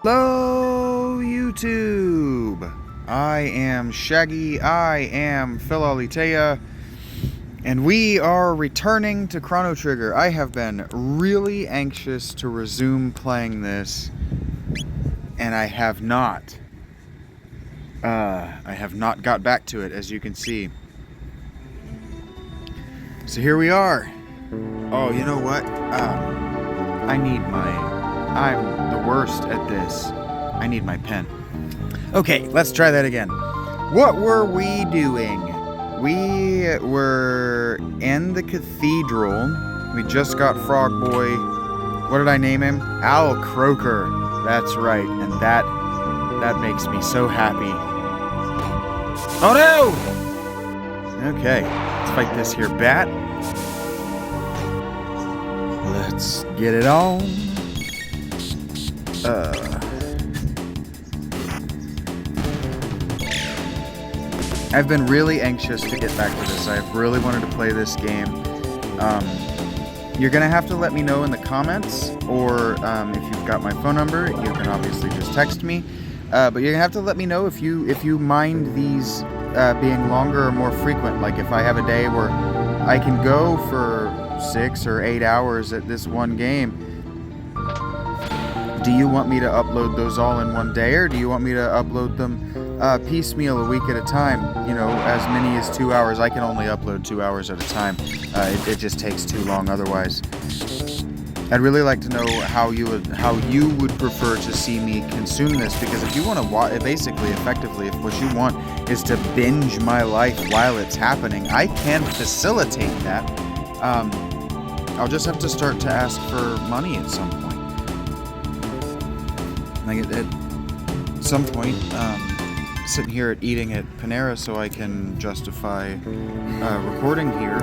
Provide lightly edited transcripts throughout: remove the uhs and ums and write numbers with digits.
Hello, YouTube. I am Shaggy. I am Philalitea. And we are returning to Chrono Trigger. I have been really anxious to resume playing this, and I have not. Got back to it, as you can see. So here we are. Oh, you know what? I'm the worst at this. I need my pen. Okay, let's try that again. What were we doing? We were in the cathedral. We just got Frog Boy. What did I name him? Al Croaker. That's right, and that makes me so happy. Oh no! Okay, let's fight this here bat. Let's get it on. I've been really anxious to get back to this. I've really wanted to play this game. You're gonna have to let me know in the comments, or if you've got my phone number, you can obviously just text me. But you're gonna have to let me know if you mind these being longer or more frequent. Like if I have a day where I can go for 6 or 8 hours at this one game. Do you want me to upload those all in one day, or do you want me to upload them piecemeal a week at a time? You know, as many as 2 hours. I can only upload 2 hours at a time. It just takes too long otherwise. I'd really like to know how you would prefer to see me consume this, because if you want to watch, basically, effectively, if what you want is to binge my life while it's happening, I can facilitate that. I'll just have to start to ask for money at some point. Like at some point, sitting here eating at Panera so I can justify recording here,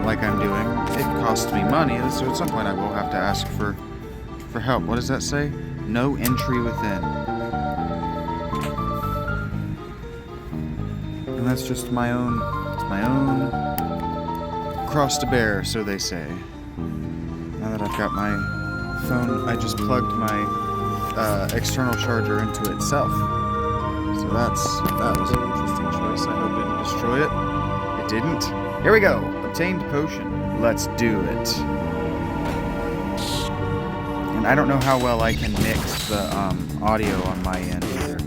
like I'm doing. It costs me money, so at some point I will have to ask for help. What does that say? No entry within. And that's just my own. It's my own cross to bear, so they say. Now that I've got my phone, I just plugged my external charger into itself. So that was an interesting choice. I hope it didn't destroy it. It didn't. Here we go. Obtained potion. Let's do it. And I don't know how well I can mix the audio on my end either.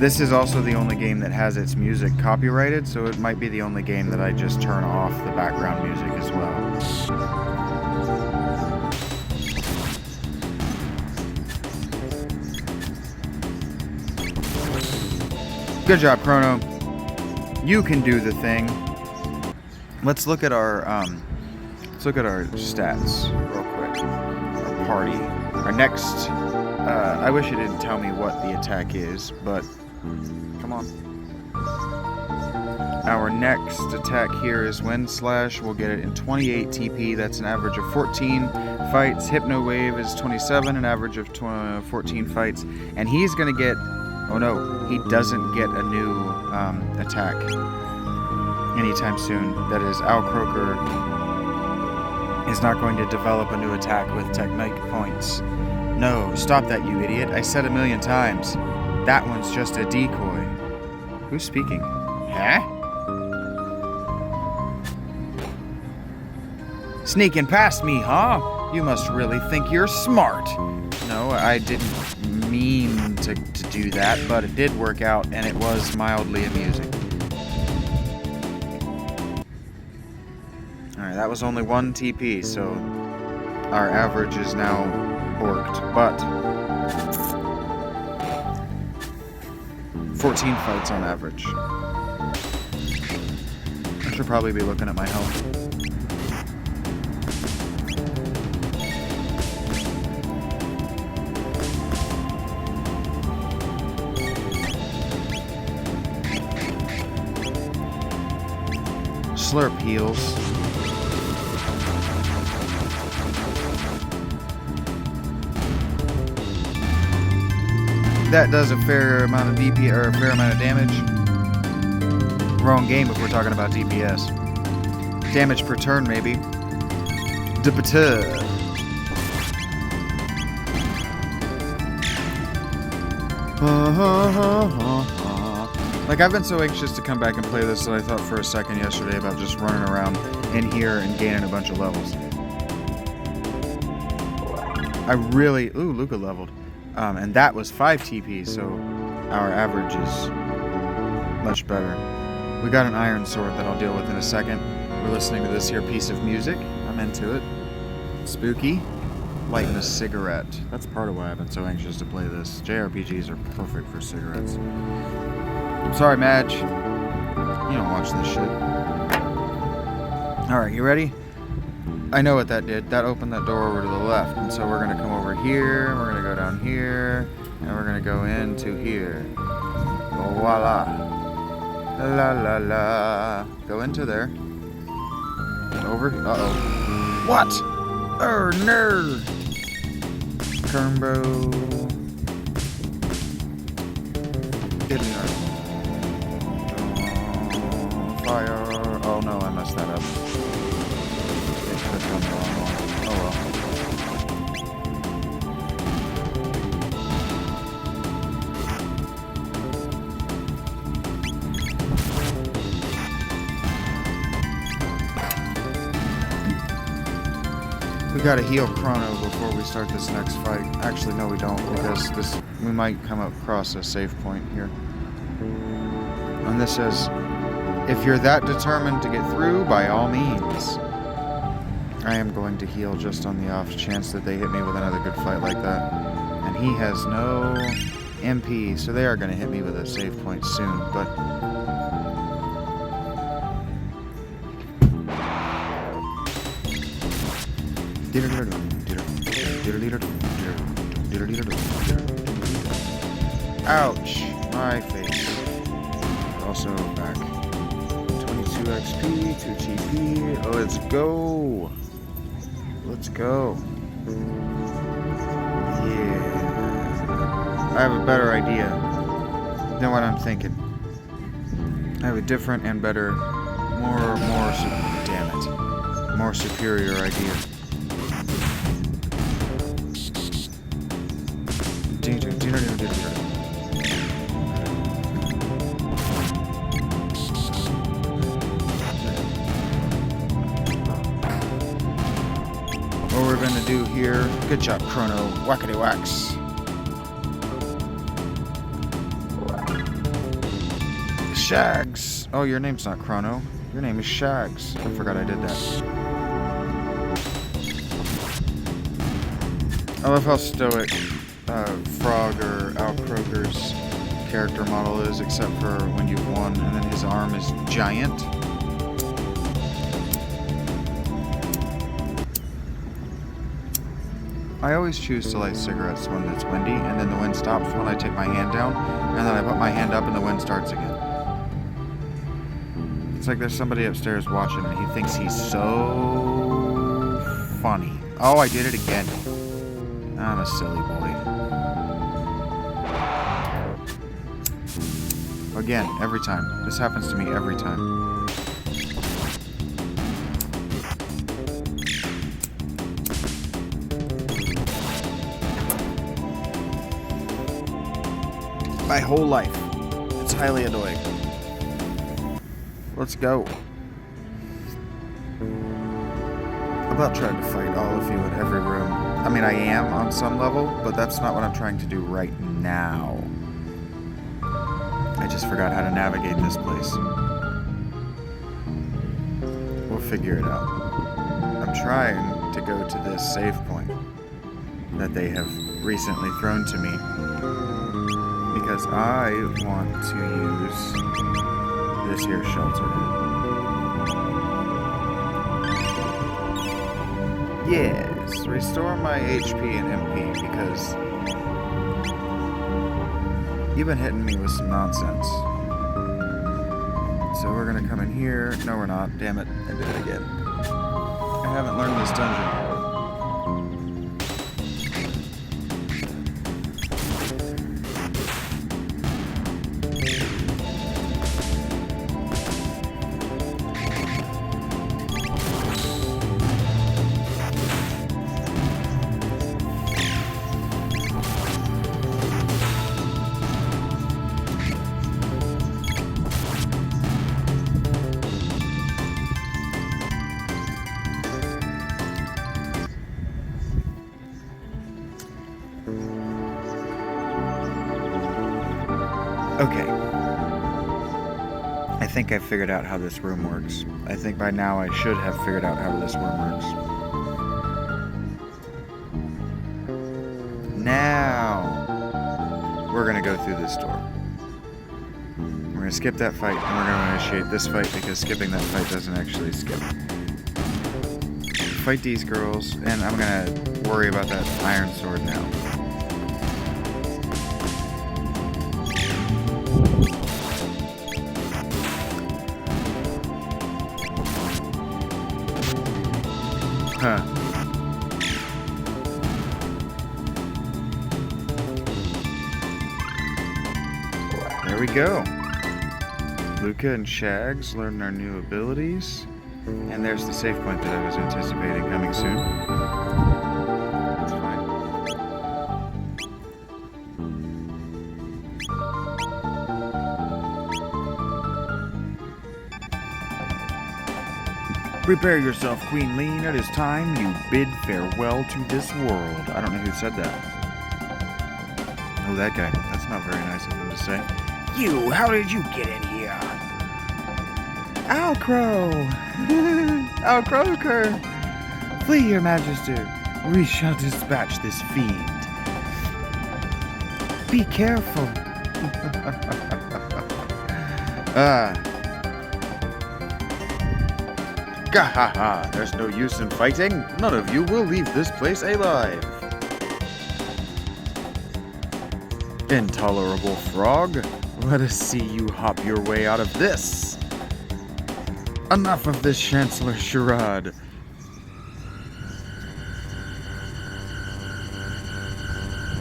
This is also the only game that has its music copyrighted, so it might be the only game that I just turn off the background music as well. Good job, Chrono. You can do the thing. Let's look at our stats real quick. Our party. Our next. I wish it didn't tell me what the attack is, but come on. Our next attack here is Wind Slash. We'll get it in 28 TP. That's an average of 14 fights. Hypno Wave is 27, an average of 14 fights, and he's gonna get. Oh no, he doesn't get a new attack anytime soon. That is, Al Croaker is not going to develop a new attack with Technique points. No, stop that, you idiot. I said 1,000,000 times. That one's just a decoy. Who's speaking? Huh? Sneaking past me, huh? You must really think you're smart. No, I didn't mean to do that, but it did work out, and it was mildly amusing. Alright, that was only 1 TP, so our average is now borked, but 14 fights on average. I should probably be looking at my health. Slurp heals. That does a fair amount of DP, or a fair amount of damage. Wrong game if we're talking about DPS. Damage per turn, maybe. DPT. Like, I've been so anxious to come back and play this that I thought for a second yesterday about just running around in here and gaining a bunch of levels. I really... Ooh, Luca leveled. And that was 5 TP, so our average is much better. We got an iron sword that I'll deal with in a second. We're listening to this here piece of music. I'm into it. Spooky. Lighting a cigarette. That's part of why I've been so anxious to play this. JRPGs are perfect for cigarettes. I'm sorry, Madge. You don't watch this shit. Alright, you ready? I know what that did. That opened that door over to the left. And so we're going to come over here. We're going to go down here. And we're going to go into here. Voila. La la la. Go into there. Over. Uh-oh. What? Oh, no. Combo. Fire. Oh no, I messed that up. It could have gone the wrong one. Oh well. We gotta heal Chrono before we start this next fight. Actually, no we don't, because we might come across a save point here. And this says, if you're that determined to get through, by all means. I am going to heal just on the off chance that they hit me with another good fight like that. And he has no MP, so they are going to hit me with a save point soon, but... Ouch! My face. Also back. 22 XP, 2 TP. Oh, let's go! Let's go. Yeah. I have a better idea than what I'm thinking. I have a different and better, more superior idea. What we're gonna do here, good job Chrono, whackity whacks. Shags! Oh, your name's not Chrono, your name is Shags. I forgot I did that. I love how stoic Frog or Al Kroger's character model is, except for when you've won, and then his arm is giant. I always choose to light cigarettes when it's windy, and then the wind stops when I take my hand down, and then I put my hand up and the wind starts again. It's like there's somebody upstairs watching and he thinks he's so funny. Oh, I did it again. I'm a silly boy. Again, every time. This happens to me every time. My whole life. It's highly annoying. Let's go. I'm not trying to fight all of you in every room. I mean, I am on some level, but that's not what I'm trying to do right now. I just forgot how to navigate this place. We'll figure it out. I'm trying to go to this save point that they have recently thrown to me because I want to use this here shelter. Yes, restore my HP and MP because you've been hitting me with some nonsense. So we're gonna come in here. No, we're not. Damn it. I did it again. I haven't learned this dungeon. Okay. I think I figured out how this room works. I think by now I should have figured out how this room works. Now, we're gonna go through this door. We're gonna skip that fight, and we're gonna initiate this fight because skipping that fight doesn't actually skip. Fight these girls, and I'm gonna worry about that iron sword now. Huh. There we go. Luca and Shags learn their new abilities. And there's the save point that I was anticipating coming soon. That's fine. Prepare yourself, Queen Lean. It is time you bid farewell to this world. I don't know who said that. Oh, that guy. That's not very nice of him to say. You, how did you get in here? Alcro! Alcroker! Flee, your majesty. We shall dispatch this fiend. Be careful. Gahaha! There's no use in fighting. None of you will leave this place alive. Intolerable frog. Let us see you hop your way out of this. Enough of this Chancellor charade.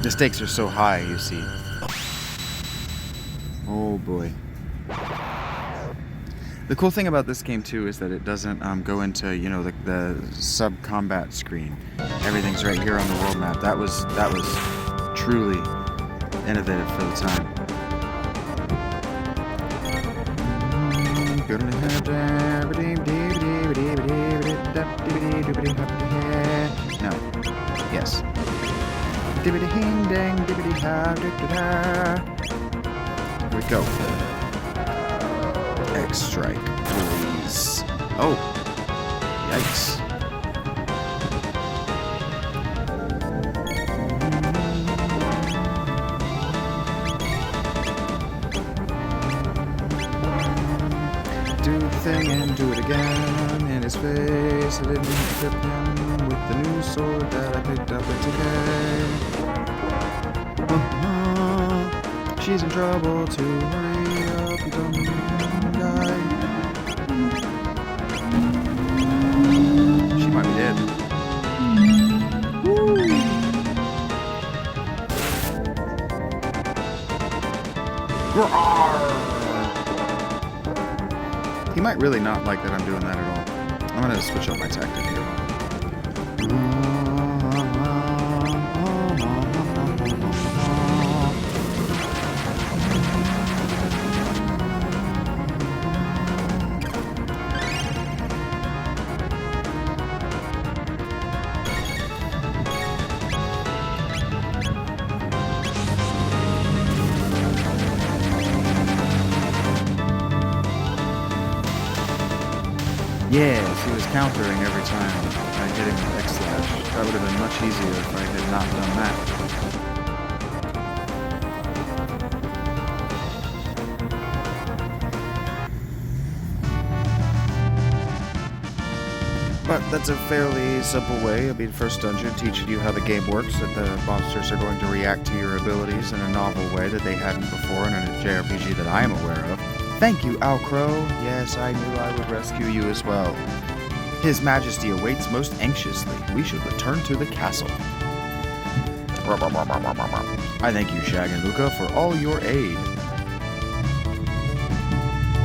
The stakes are so high, you see. Oh boy. The cool thing about this game too is that it doesn't go into, you know, the sub-combat screen. Everything's right here on the world map. That was truly innovative for the time. No. Yes. Here we go. X-Strike, please. Oh. Yikes. Do the thing and do it again in his face. I didn't hit him with the new sword that I picked up today. She's in trouble too. Hurry up, you don't die. She might be dead. Woo. He might really not like that I'm doing that at all. I'm gonna switch up my tactic here. Yes, he was countering every time by hitting with X-Slash. That would have been much easier if I had not done that. But that's a fairly simple way. I mean, first dungeon teaching you how the game works, that the monsters are going to react to your abilities in a novel way that they hadn't before in a JRPG that I am aware of. Thank you, Alcro. Yes, I knew I would rescue you as well. His Majesty awaits most anxiously. We should return to the castle. I thank you, Shag and Luca, for all your aid.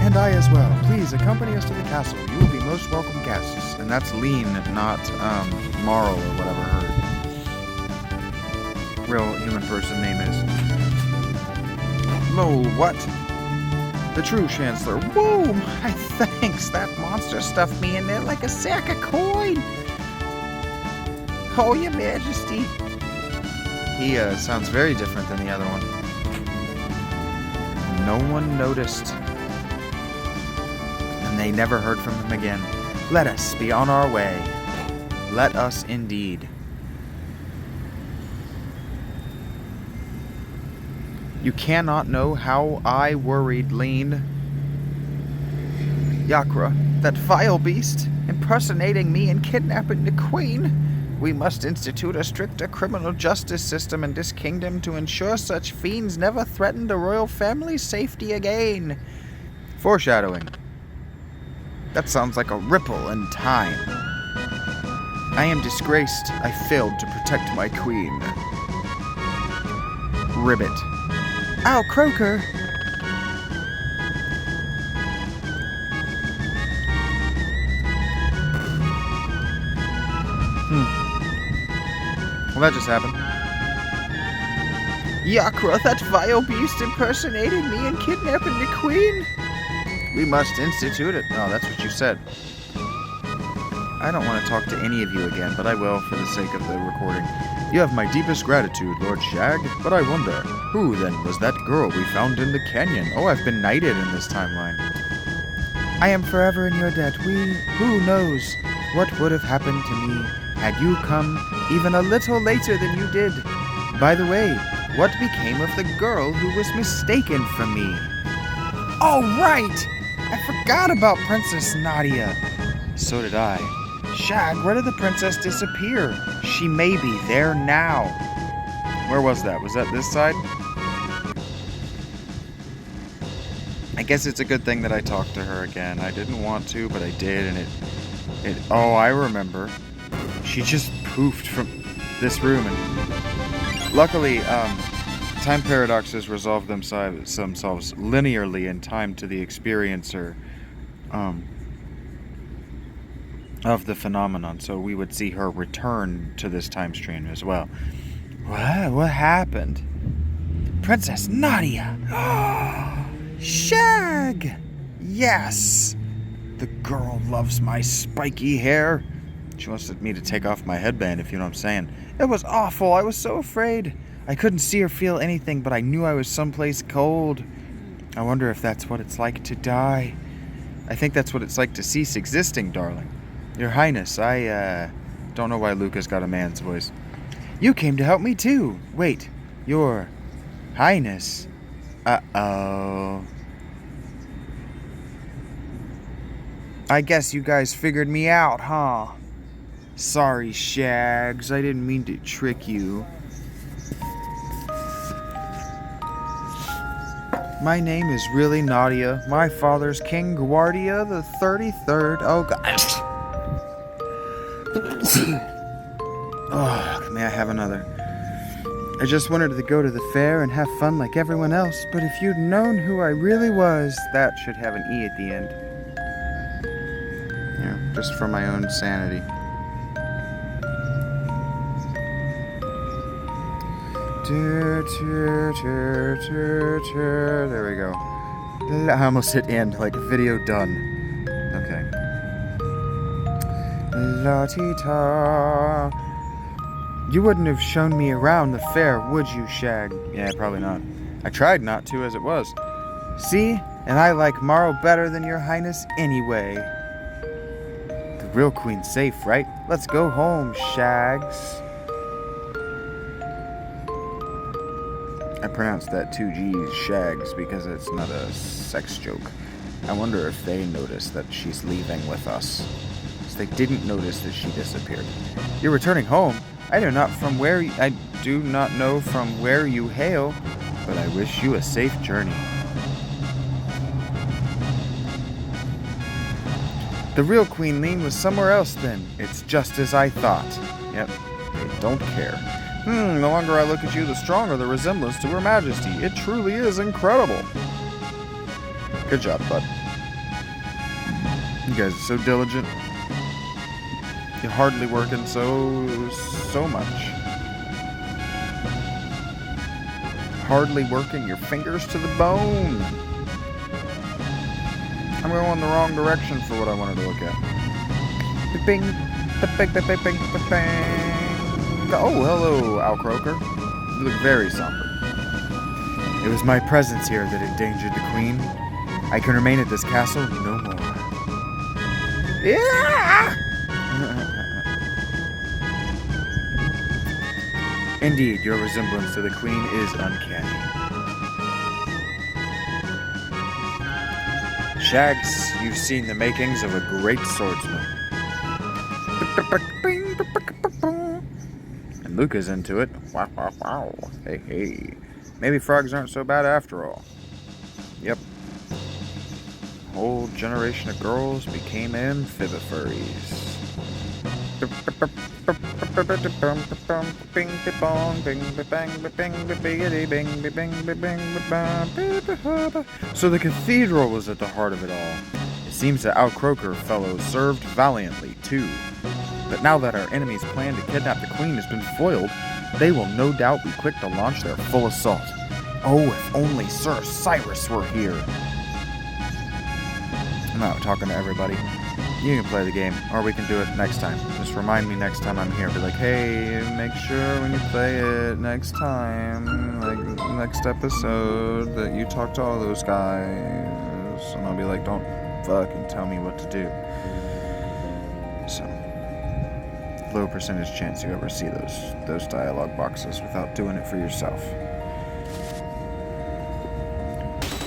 And I as well. Please accompany us to the castle. You will be most welcome guests. And that's Lean, not Marl or whatever her real human person name is. Lol, what? The true Chancellor. Whoa, my thanks. That monster stuffed me in there like a sack of coin. Oh, your majesty. He sounds very different than the other one. no one noticed. And they never heard from him again. Let us be on our way. Let us indeed. You cannot know how I worried, Lean. Yakra, that vile beast, impersonating me and kidnapping the queen. We must institute a stricter criminal justice system in this kingdom to ensure such fiends never threaten the royal family's safety again. Foreshadowing. That sounds like a ripple in time. I am disgraced. I failed to protect my queen. Ribbit. Ow, Croaker! Well, that just happened. Yakra, that vile beast impersonating me and kidnapping the queen? We must institute it. Oh, that's what you said. I don't want to talk to any of you again, but I will for the sake of the recording. You have my deepest gratitude, Lord Shag, but I wonder, who then was that girl we found in the canyon? Oh, I've been knighted in this timeline. I am forever in your debt. Who knows what would have happened to me had you come even a little later than you did. By the way, what became of the girl who was mistaken for me? Oh, right! I forgot about Princess Nadia. So did I. Shag, where did the princess disappear? She may be there now. Where was that? Was that this side? I guess it's a good thing that I talked to her again. I didn't want to, but I did, and it oh, I remember. She just poofed from this room, and luckily, time paradoxes resolve themselves linearly in time to the experiencer of the phenomenon, so we would see her return to this time stream as well. What happened? Princess Nadia! Shag! Yes! The girl loves my spiky hair. She wanted me to take off my headband, if you know what I'm saying. It was awful. I was so afraid. I couldn't see or feel anything, but I knew I was someplace cold. I wonder if that's what it's like to die. I think that's what it's like to cease existing, darling. Your Highness, I don't know why Luca's got a man's voice. You came to help me too. Wait, Your Highness. Uh-oh. I guess you guys figured me out, huh? Sorry, Shags. I didn't mean to trick you. My name is really Nadia. My father's King Guardia the 33rd. Oh, gosh. Oh, may I have another? I just wanted to go to the fair and have fun like everyone else, but if you'd known who I really was, that should have an E at the end. Yeah, just for my own sanity. There we go. I almost hit end, like video done. Okay. La-ti-ta. You wouldn't have shown me around the fair, would you, Shag? Yeah, probably not. I tried not to, as it was. See? And I like Morrow better than your Highness anyway. The real queen's safe, right? Let's go home, Shags. I pronounced that 2 G's Shags because it's not a sex joke. I wonder if they noticed that she's leaving with us. Because they didn't notice that she disappeared. You're returning home? I do not know from where you hail, but I wish you a safe journey. The real Queen Lean was somewhere else then. It's just as I thought. Yep, they don't care. The longer I look at you, the stronger the resemblance to Her Majesty. It truly is incredible. Good job, bud. You guys are so diligent. You're hardly working so much. Hardly working your fingers to the bone. I'm going the wrong direction for what I wanted to look at. Bing, bing, bing, bing, bing, bing. Oh, hello, Al Croaker. You look very somber. It was my presence here that endangered the queen. I can remain at this castle no more. Yeah! Indeed, your resemblance to the queen is uncanny. Shags, you've seen the makings of a great swordsman. And Luca's into it. Wow, wow, wow. Hey, hey. Maybe frogs aren't so bad after all. Yep. A whole generation of girls became amphibifuries. So the cathedral was at the heart of it all. It seems the Outcroaker fellows served valiantly too. But now that our enemy's plan to kidnap the queen has been foiled, they will no doubt be quick to launch their full assault. Oh, if only Sir Cyrus were here. I'm out talking to everybody. You can play the game, or we can do it next time. Just remind me next time I'm here. Be like, hey, make sure when you play it next time, like next episode, that you talk to all those guys. And I'll be like, don't fucking tell me what to do. So, low percentage chance you ever see those dialogue boxes without doing it for yourself.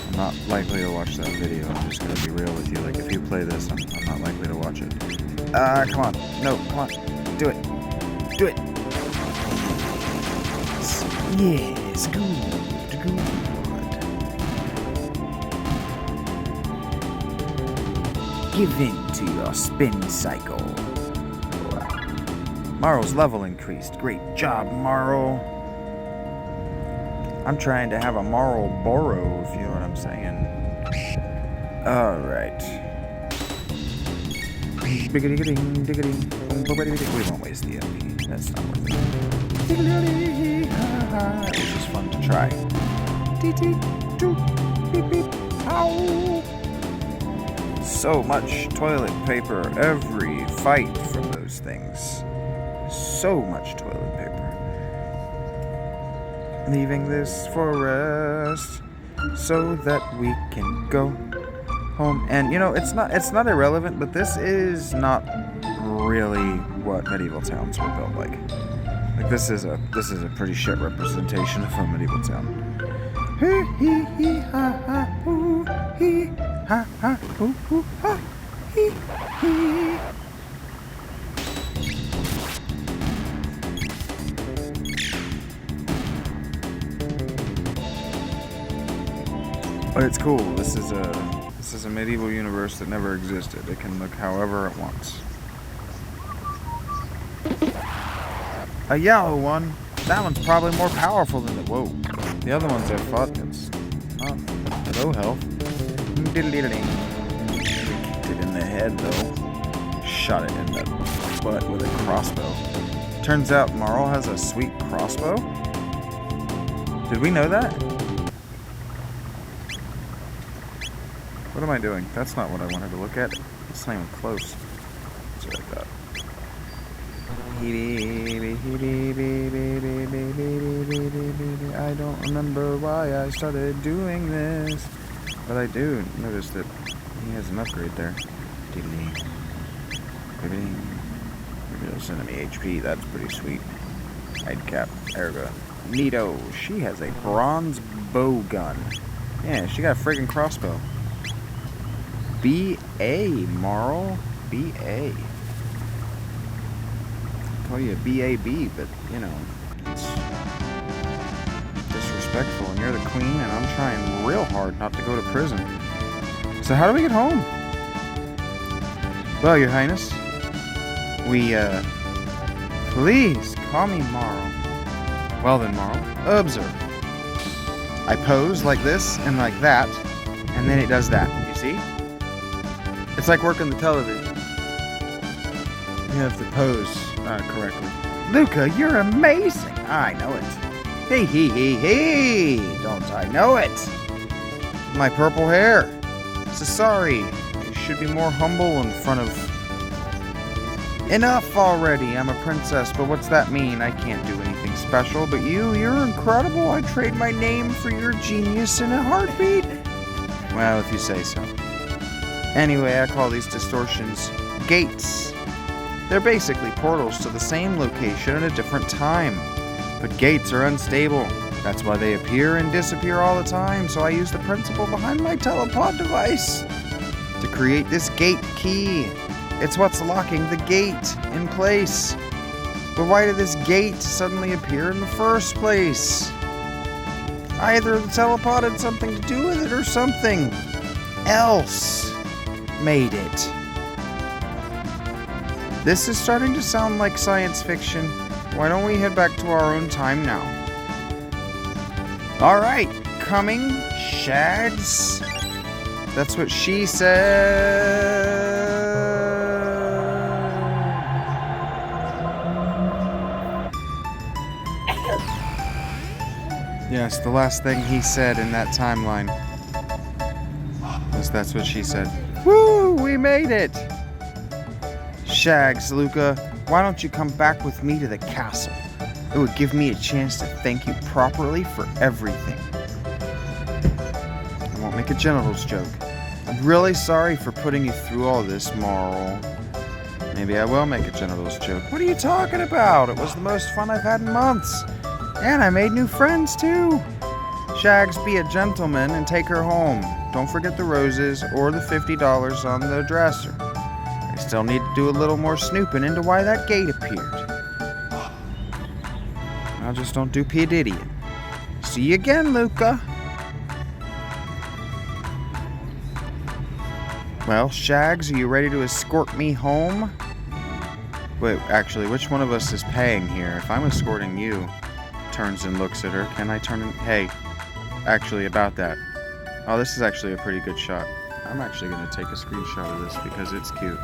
I'm not likely to watch that video. I'm just gonna be real with you. Like, if you play this, I'm not likely to watch it. Come on. No, come on. Do it. Do it. Yes, good. Give in to your spin cycle. Marl's level increased. Great job, Marl. I'm trying to have a Marl Boro, if you know what I'm saying. Alright. We won't waste the MP. That's not worth it. It was just fun to try. So much toilet paper every fight from those things. So much toilet paper. Leaving this forest so that we can go home. And you know, it's not irrelevant, but this is not really what medieval towns were built like. Like this is a pretty shit representation of a medieval town. Hee hee ha ha hoo hee ha ha hoo hoo ha hee hee. But it's cool. This is a medieval universe that never existed. It can look however it wants. A yellow one. That one's probably more powerful than the whoa. The other ones I fought, it's not low health. Kicked it in the head though. Shot it in the butt with a crossbow. Turns out Marl has a sweet crossbow. Did we know that? What am I doing? That's not what I wanted to look at. It's not even close. That's what I thought. I don't remember why I started doing this, but I do notice that he has an upgrade there. Maybe it'll send me HP. That's pretty sweet. Head cap. Erga. Neato. She has a bronze bow gun. Yeah, she got a friggin' crossbow. B.A. Marl. B.A. Call you B.A.B., but, you know, it's disrespectful. And you're the queen, and I'm trying real hard not to go to prison. So how do we get home? Well, Your Highness, we, please call me Marl. Well then, Marl, observe. I pose like this and like that, and then it does that. You see? It's like working the television. You have to pose correctly. Luca, you're amazing. I know it. Hey, hey, hey, hey. Don't I know it? My purple hair. So sorry. You should be more humble in front of... Enough already. I'm a princess, but what's that mean? I can't do anything anything special, but you're incredible. I'd trade my name for your genius in a heartbeat. Well, if you say so. Anyway, I call these distortions gates. They're basically portals to the same location at a different time. But gates are unstable. That's why they appear and disappear all the time, so I use the principle behind my telepod device to create this gate key. It's what's locking the gate in place. But why did this gate suddenly appear in the first place? Either the telepod had something to do with it or something else made it. This is starting to sound like science fiction. Why don't we head back to our own time now? Alright, coming, Shags. That's what she said. Yes, the last thing he said in that timeline was that's what she said. Woo, we made it! Shags, Luca, why don't you come back with me to the castle? It would give me a chance to thank you properly for everything. I won't make a genitals joke. I'm really sorry for putting you through all this, Marl. Maybe I will make a genitals joke. What are you talking about? It was the most fun I've had in months. And I made new friends, too. Shags, be a gentleman and take her home. Don't forget the roses or the $50 on the dresser. I still need to do a little more snooping into why that gate appeared. Now just don't do P. Diddy. See you again, Luca. Well, Shags, are you ready to escort me home? Wait, actually, which one of us is paying here? If I'm escorting you, turns and looks at her. Can I turn and... Hey, actually, about that. Oh, this is actually a pretty good shot. I'm actually going to take a screenshot of this because it's cute.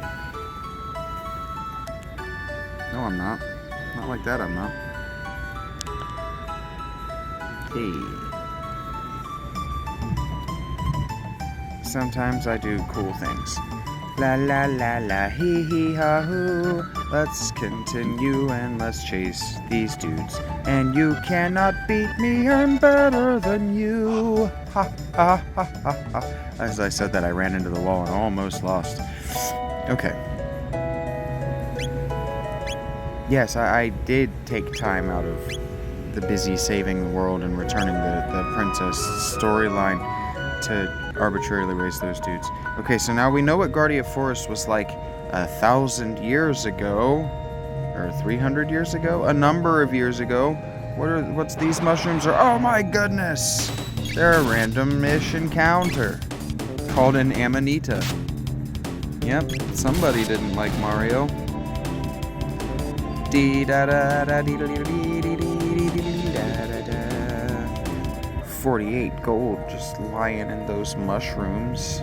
No, I'm not. Not like that, I'm not. Hey. Sometimes I do cool things. La la la la hee hee ha hoo. Let's continue and let's chase these dudes. And you cannot beat me, I'm better than you. Ha ha ha ha ha. As I said that, I ran into the wall and almost lost. Okay. Yes, I did take time out of the busy saving the world and returning the princess storyline to arbitrarily raise those dudes. Okay, so now we know what Guardia Forest was like 1,000 years ago, or 300 years ago, a number of years ago. What's these mushrooms are? Oh my goodness! They're a random-ish encounter called an Amanita. Yep, somebody didn't like Mario. 48 gold just lying in those mushrooms.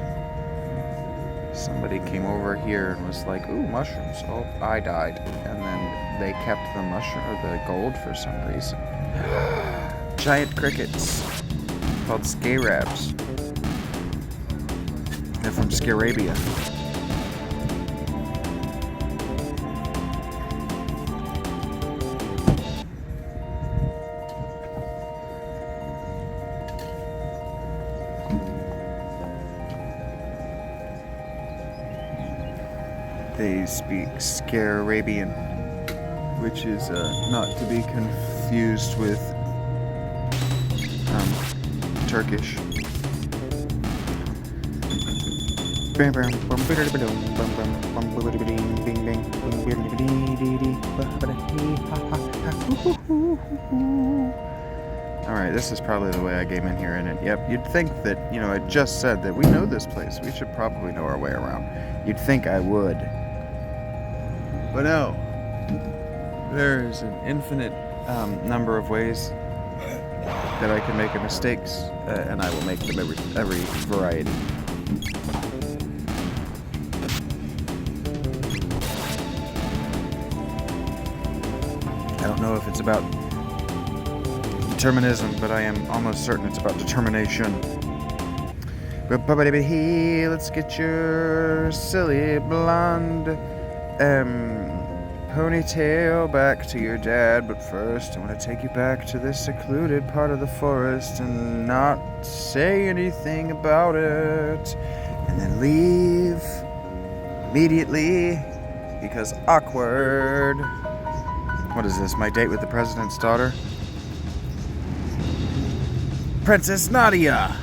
Somebody came over here and was like, ooh, mushrooms. Oh, I died. And then they kept the the gold for some reason. Giant crickets called scarabs. They're from Scarabia. They speak Scarabian, which is not to be confused with Turkish. Alright, this is probably the way I came in here, isn't it? Yep, you'd think that, I just said that we know this place. We should probably know our way around. You'd think I would. But no, there's an infinite number of ways that I can make mistakes, and I will make them every variety. I don't know if it's about determinism, but I am almost certain it's about determination. Let's get your silly blonde ponytail back to your dad, but first I want to take you back to this secluded part of the forest and not say anything about it, and then leave immediately because awkward. What is this, my date with the president's daughter? Princess Nadia!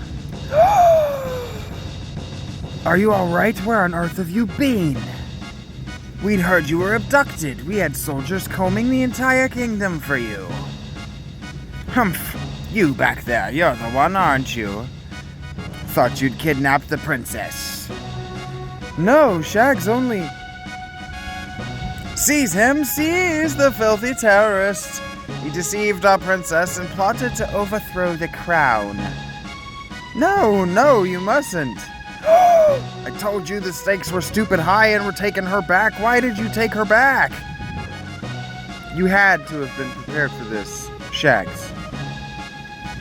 Are you alright? Where on earth have you been? We'd heard you were abducted. We had soldiers combing the entire kingdom for you. Humph, you back there, you're the one, aren't you? Thought you'd kidnapped the princess. No, Shag's only... Seize him, seize the filthy terrorist. He deceived our princess and plotted to overthrow the crown. No, you mustn't. I told you the stakes were stupid high and we're taking her back. Why did you take her back? You had to have been prepared for this, Shags.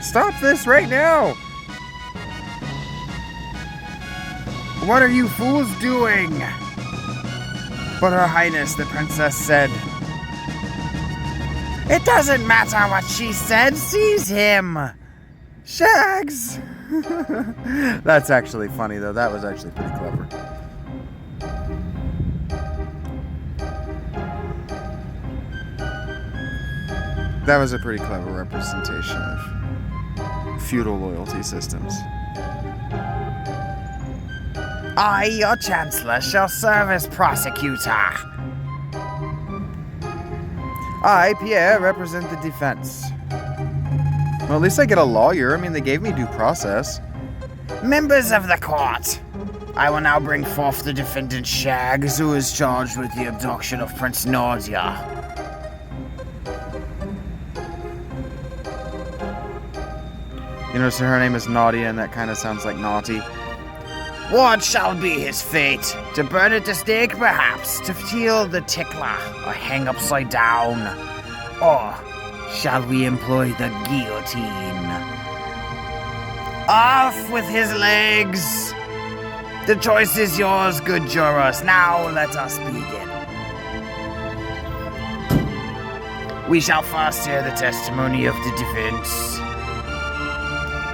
Stop this right now! What are you fools doing? But Her Highness, the princess said... It doesn't matter what she said, seize him! Shags! That's actually funny, though. That was actually pretty clever. That was a pretty clever representation of feudal loyalty systems. I, your chancellor, shall serve as prosecutor. I, Pierre, represent the defense. Well, at least I get a lawyer. I mean, they gave me due process. Members of the court, I will now bring forth the defendant Shags, who is charged with the abduction of Prince Nadia. You know, so her name is Nadia, and that kind of sounds like naughty. What shall be his fate? To burn at the stake, perhaps? To feel the tickler, or hang upside down? Or shall we employ the guillotine? Off with his legs! The choice is yours, good jurors. Now let us begin. We shall first hear the testimony of the defense.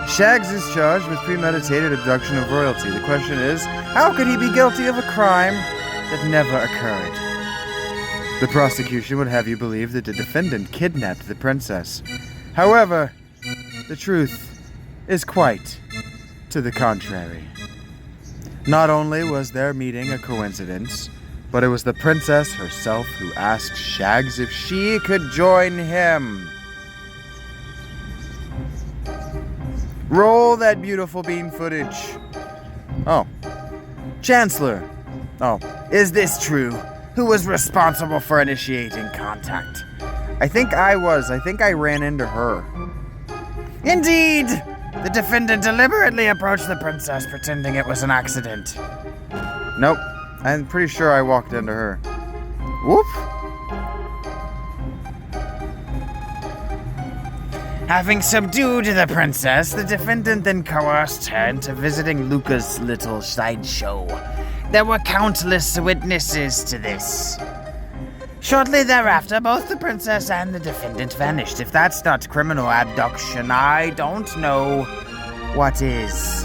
Shags is charged with premeditated abduction of royalty. The question is, how could he be guilty of a crime that never occurred? The prosecution would have you believe that the defendant kidnapped the princess. However, the truth is quite to the contrary. Not only was their meeting a coincidence, but it was the princess herself who asked Shags if she could join him. Roll that beautiful bean footage. Oh. Chancellor. Oh. Is this true? Who was responsible for initiating contact? I think I was. I think I ran into her. Indeed! The defendant deliberately approached the princess, pretending it was an accident. Nope. I'm pretty sure I walked into her. Whoop! Having subdued the princess, the defendant then coerced her into visiting Luca's little sideshow. There were countless witnesses to this. Shortly thereafter, both the princess and the defendant vanished. If that's not criminal abduction, I don't know what is.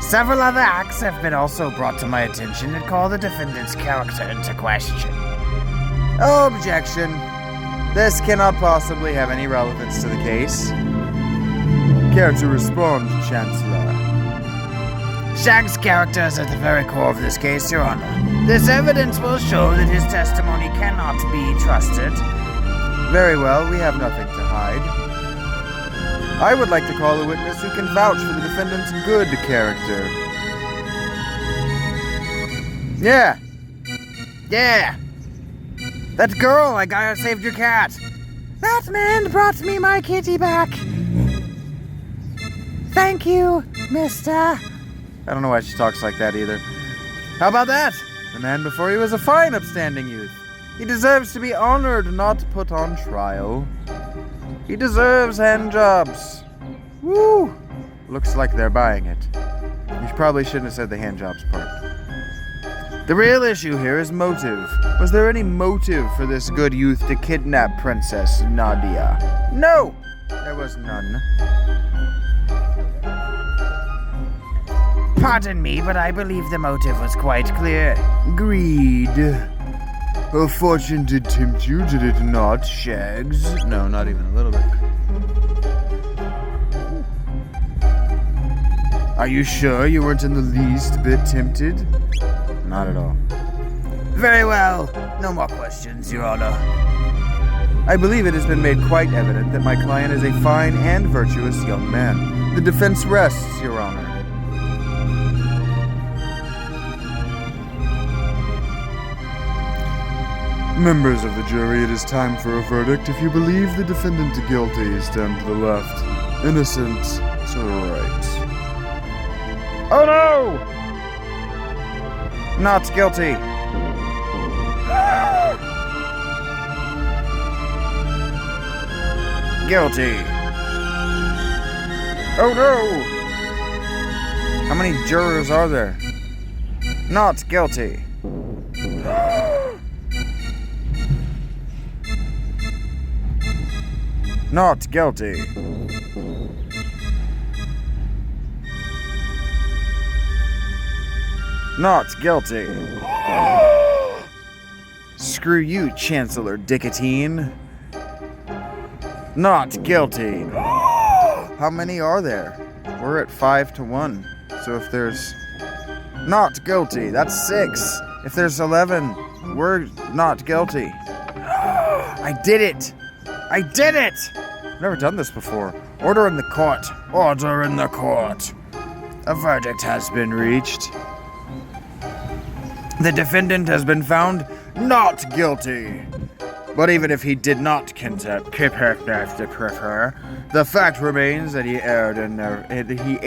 Several other acts have been also brought to my attention that call the defendant's character into question. Objection. This cannot possibly have any relevance to the case. Care to respond, Chancellor? Shag's character is at the very core of this case, Your Honor. This evidence will show that his testimony cannot be trusted. Very well, we have nothing to hide. I would like to call a witness who can vouch for the defendant's good character. Yeah. That girl, I got her saved your cat. That man brought me my kitty back. Thank you, mister. I don't know why she talks like that either. How about that? The man before you is a fine, upstanding youth. He deserves to be honored, not put on trial. He deserves handjobs. Woo! Looks like they're buying it. You probably shouldn't have said the handjobs part. The real issue here is motive. Was there any motive for this good youth to kidnap Princess Nadia? No! There was none. Pardon me, but I believe the motive was quite clear. Greed. Her fortune did tempt you, did it not, Shags? No, not even a little bit. Are you sure you weren't in the least bit tempted? Not at all. Very well. No more questions, Your Honor. I believe it has been made quite evident that my client is a fine and virtuous young man. The defense rests, Your Honor. Members of the jury, it is time for a verdict. If you believe the defendant guilty, stand to the left. Innocent to the right. Oh no! Not guilty. Guilty. Oh no! How many jurors are there? Not guilty. Not guilty. Not guilty. Screw you, Chancellor Dickatine. Not guilty. How many are there? We're at 5-1. So if there's not guilty, that's 6. If there's 11, we're not guilty. I did it! I did it! I've never done this before. Order in the court. Order in the court. A verdict has been reached. The defendant has been found not guilty. But even if he did not the fact remains that he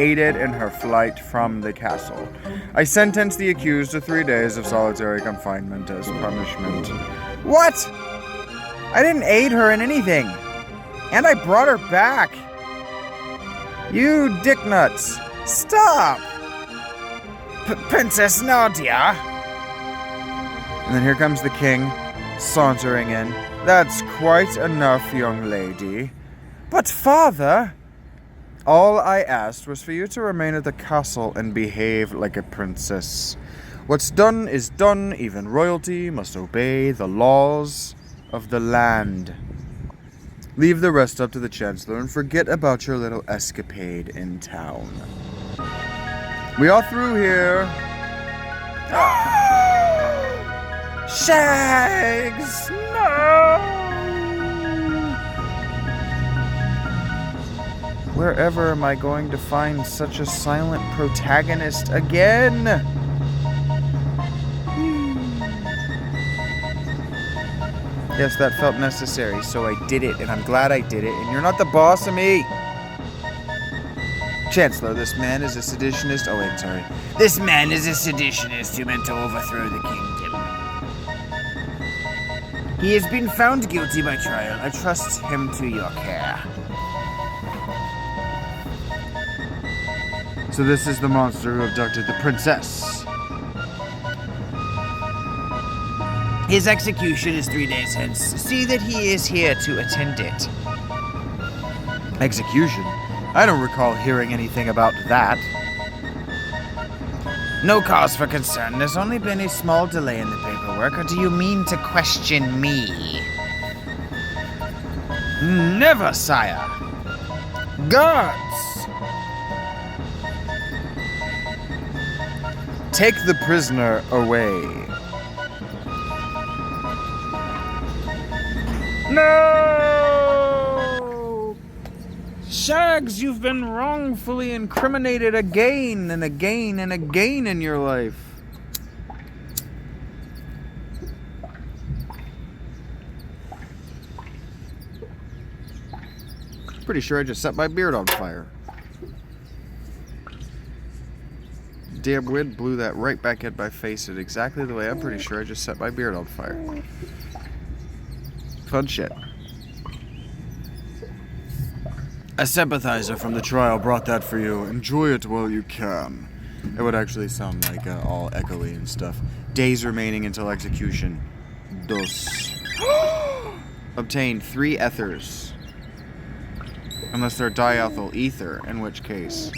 aided in her flight from the castle. I sentence the accused to 3 days of solitary confinement as punishment. What? I didn't aid her in anything. And I brought her back. You dicknuts. Stop! Princess Nadia? And then here comes the king, sauntering in. That's quite enough, young lady. But father, all I asked was for you to remain at the castle and behave like a princess. What's done is done. Even royalty must obey the laws of the land. Leave the rest up to the Chancellor and forget about your little escapade in town. We are through here. Shags! No! Wherever am I going to find such a silent protagonist again? Yes, that felt necessary, so I did it, and I'm glad I did it, and you're not the boss of me! Chancellor, this man is a seditionist. Oh, wait, sorry. This man is a seditionist who meant to overthrow the kingdom. He has been found guilty by trial. I trust him to your care. So this is the monster who abducted the princess. His execution is 3 days hence. See that he is here to attend it. Execution? I don't recall hearing anything about that. No cause for concern. There's only been a small delay in the paperwork, or do you mean to question me? Never, sire. Guards! Take the prisoner away. No! Shags, you've been wrongfully incriminated again and again and again in your life. Pretty sure I just set my beard on fire. Damn wind blew that right back at my face at exactly the way I'm pretty sure I just set my beard on fire. Fun shit. A sympathizer from the trial brought that for you. Enjoy it while you can. It would actually sound like all echoey and stuff. Days remaining until execution. Dos. Obtain 3 ethers. Unless they're diethyl ether, in which case...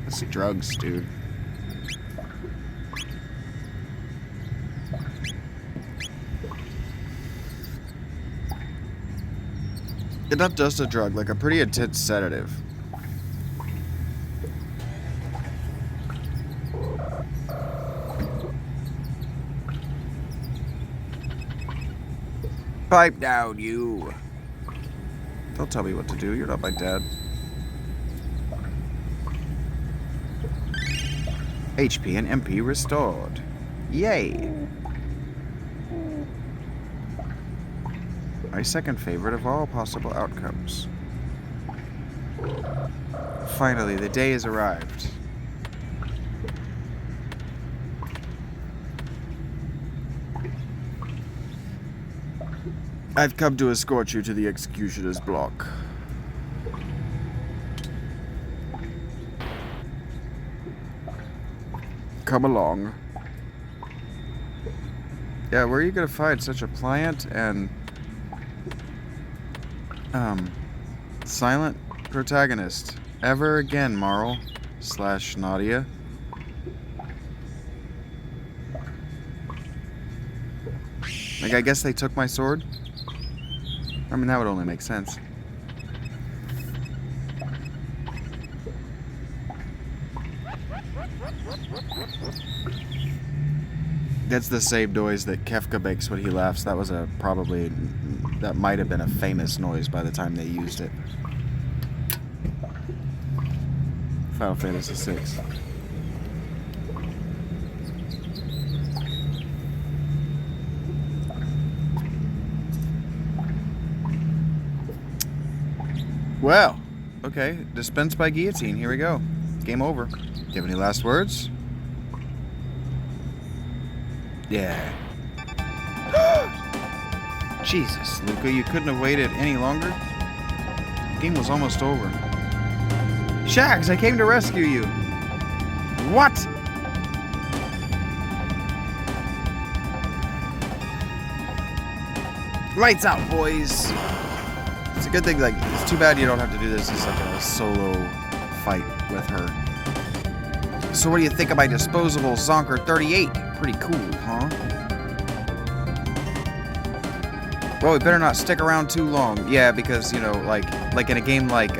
That's drugs, dude. It's not just a drug, like a pretty intense sedative. Pipe down, you. Don't tell me what to do. You're not my dad. HP and MP restored. Yay. My second favorite of all possible outcomes. Finally, the day has arrived. I've come to escort you to the executioner's block. Come along. Yeah, where are you gonna find such a pliant and silent protagonist ever again, Marl / Nadia? Like, I guess they took my sword? I mean, that would only make sense. That's the same noise that Kefka makes when he laughs. That was that might have been a famous noise by the time they used it. Final Fantasy VI. Well, okay. Dispensed by guillotine. Here we go. Game over. Do you have any last words? Yeah. Jesus, Luca, you couldn't have waited any longer? The game was almost over. Shags, I came to rescue you. What? Lights out, boys. It's a good thing, like, it's too bad you don't have to do this as like a solo fight with her. So what do you think of my disposable Zonker 38? Pretty cool, huh? Well, we better not stick around too long. Yeah, because, you know, like in a game like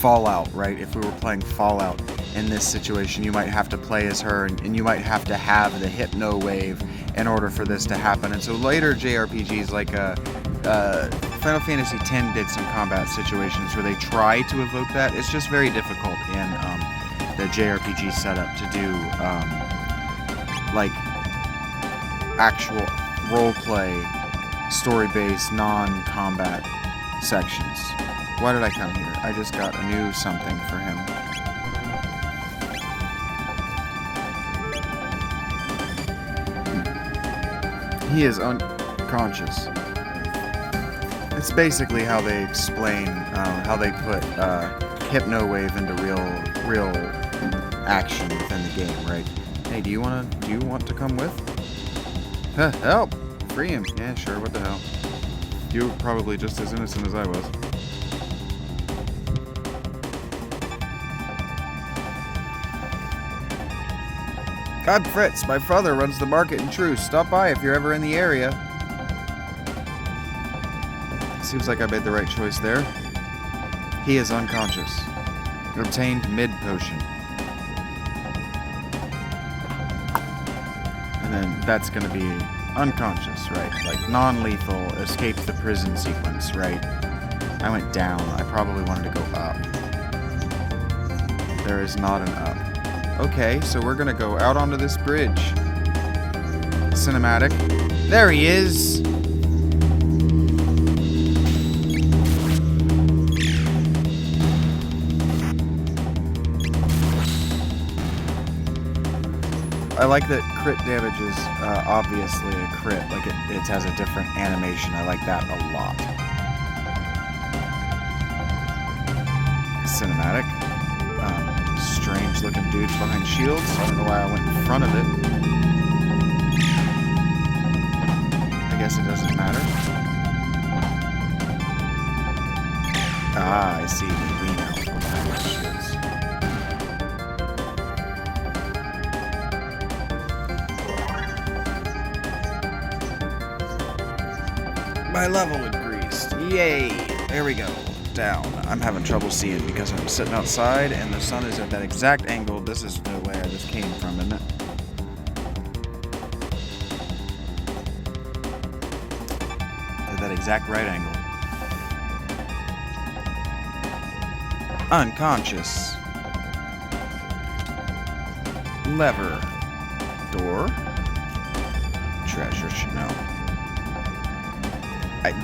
Fallout, right? If we were playing Fallout in this situation, you might have to play as her, and you might have to have the Hypno Wave in order for this to happen. And so later JRPGs like Final Fantasy X did some combat situations where they try to evoke that. It's just very difficult in the JRPG setup to do like actual roleplay, story-based, non-combat sections. Why did I come here? I just got a new something for him. He is unconscious. It's basically how they explain how they put Hypno Wave into real action within the game, right? Hey, do you want to come with? Help! Free him. Yeah, sure. What the hell? You were probably just as innocent as I was. I'm Fritz. My father runs the market in Truce. Stop by if you're ever in the area. Seems like I made the right choice there. He is unconscious. Obtained mid-potion. And then that's gonna be unconscious, right? Like non-lethal, escaped the prison sequence, right? I went down. I probably wanted to go up. There is not an up. Okay, so we're gonna go out onto this bridge. Cinematic. There he is! I like that crit damage is obviously a crit. Like it has a different animation. I like that a lot. strange looking dudes behind shields. I don't know why I went in front of it. I guess it doesn't matter. Ah, I see. They lean out from behind my shields. My level increased. Yay! There we go. Down. I'm having trouble seeing because I'm sitting outside and the sun is at that exact angle. This is the way I just came from, isn't it? At that exact right angle. Unconscious. Lever. Door. Treasure. No.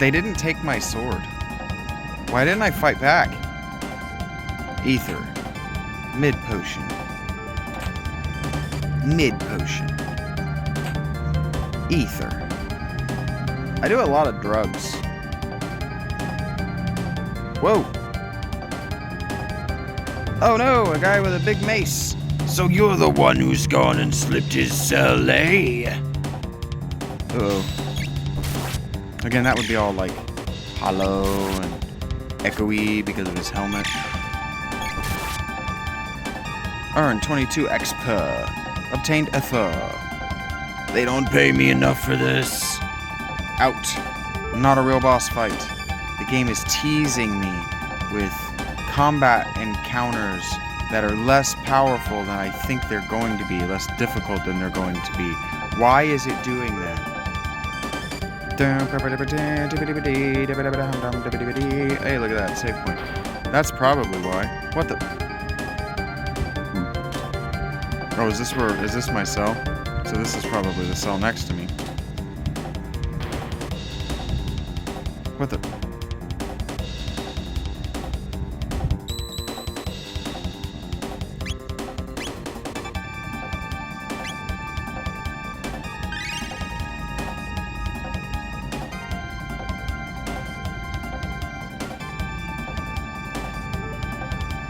They didn't take my sword. Why didn't I fight back? Ether. Mid potion. Mid potion. Ether. I do a lot of drugs. Whoa. Oh no, a guy with a big mace. So you're the one who's gone and slipped his cell, eh? Uh-oh. Again, that would be all like hollow and echoey because of his helmet. Earned 22 XP. Obtained ether. They don't pay me enough for this. Out. Not a real boss fight. The game is teasing me with combat encounters that are less powerful than I think they're going to be, less difficult than they're going to be. Why is it doing that? Hey, look at that, save point. That's probably why. What the? Oh, is this my cell? So this is probably the cell next to me. What the?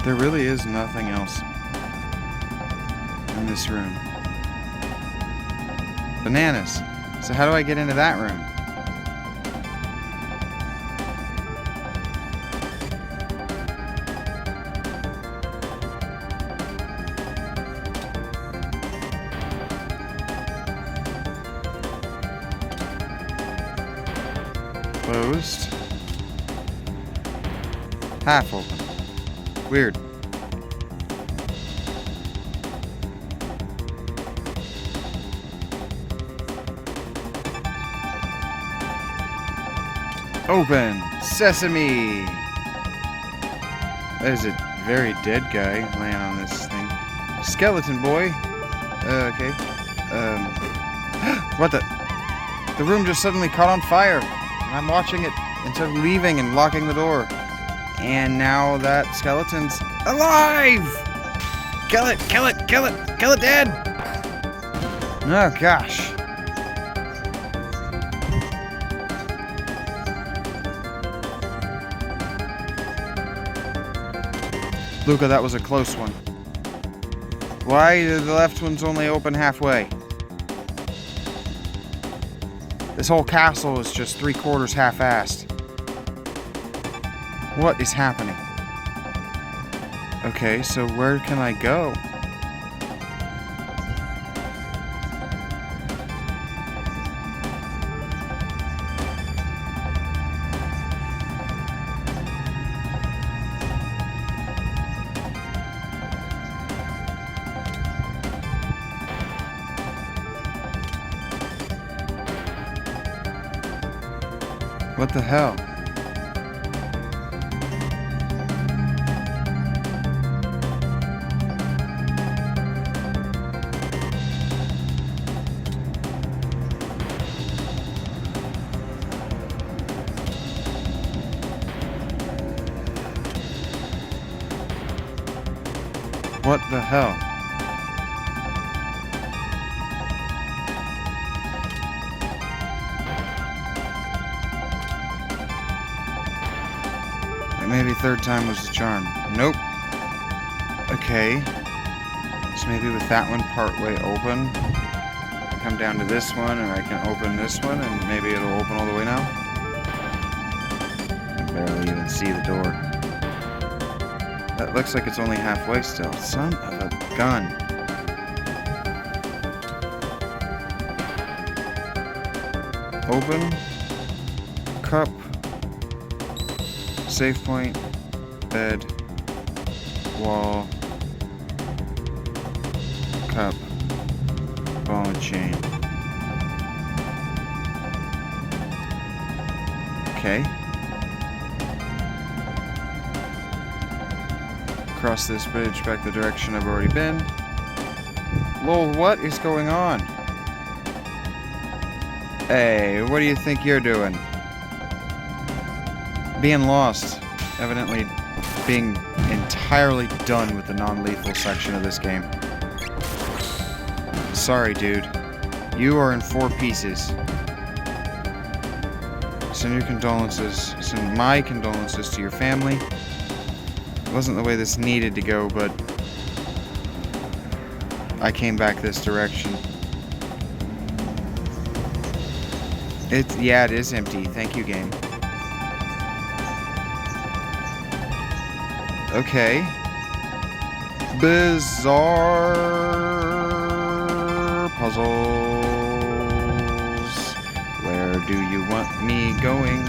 There really is nothing else in this room. Bananas. So how do I get into that room? Closed. Half open. Weird. Open. Sesame. There's a very dead guy laying on this thing. Skeleton boy. Okay. What the? The room just suddenly caught on fire. And I'm watching it instead of leaving and locking the door. And now that skeleton's alive! Kill it! Kill it! Kill it! Kill it dead! Oh gosh. Luca, that was a close one. Why do the left ones only open halfway? This whole castle is just 3/4 half-assed. What is happening? Okay, so where can I go? What the hell? What the hell? Maybe third time was the charm. Nope. Okay. So maybe with that one partway open, come down to this one and I can open this one and maybe it'll open all the way now. I can barely even see the door. That looks like it's only halfway still. Son of a gun. Open. Cup. Save point. Bed. Wall. Cup. Ball and chain. Okay. Cross this bridge back the direction I've already been. Lol, what is going on? Hey, what do you think you're doing? Being lost. Evidently being entirely done with the non-lethal section of this game. Sorry, dude. You are in 4 pieces. Send your condolences. Send my condolences to your family. It wasn't the way this needed to go, but I came back this direction. Yeah, it is empty. Thank you, game. Okay. Bizarre puzzles. Where do you want me going?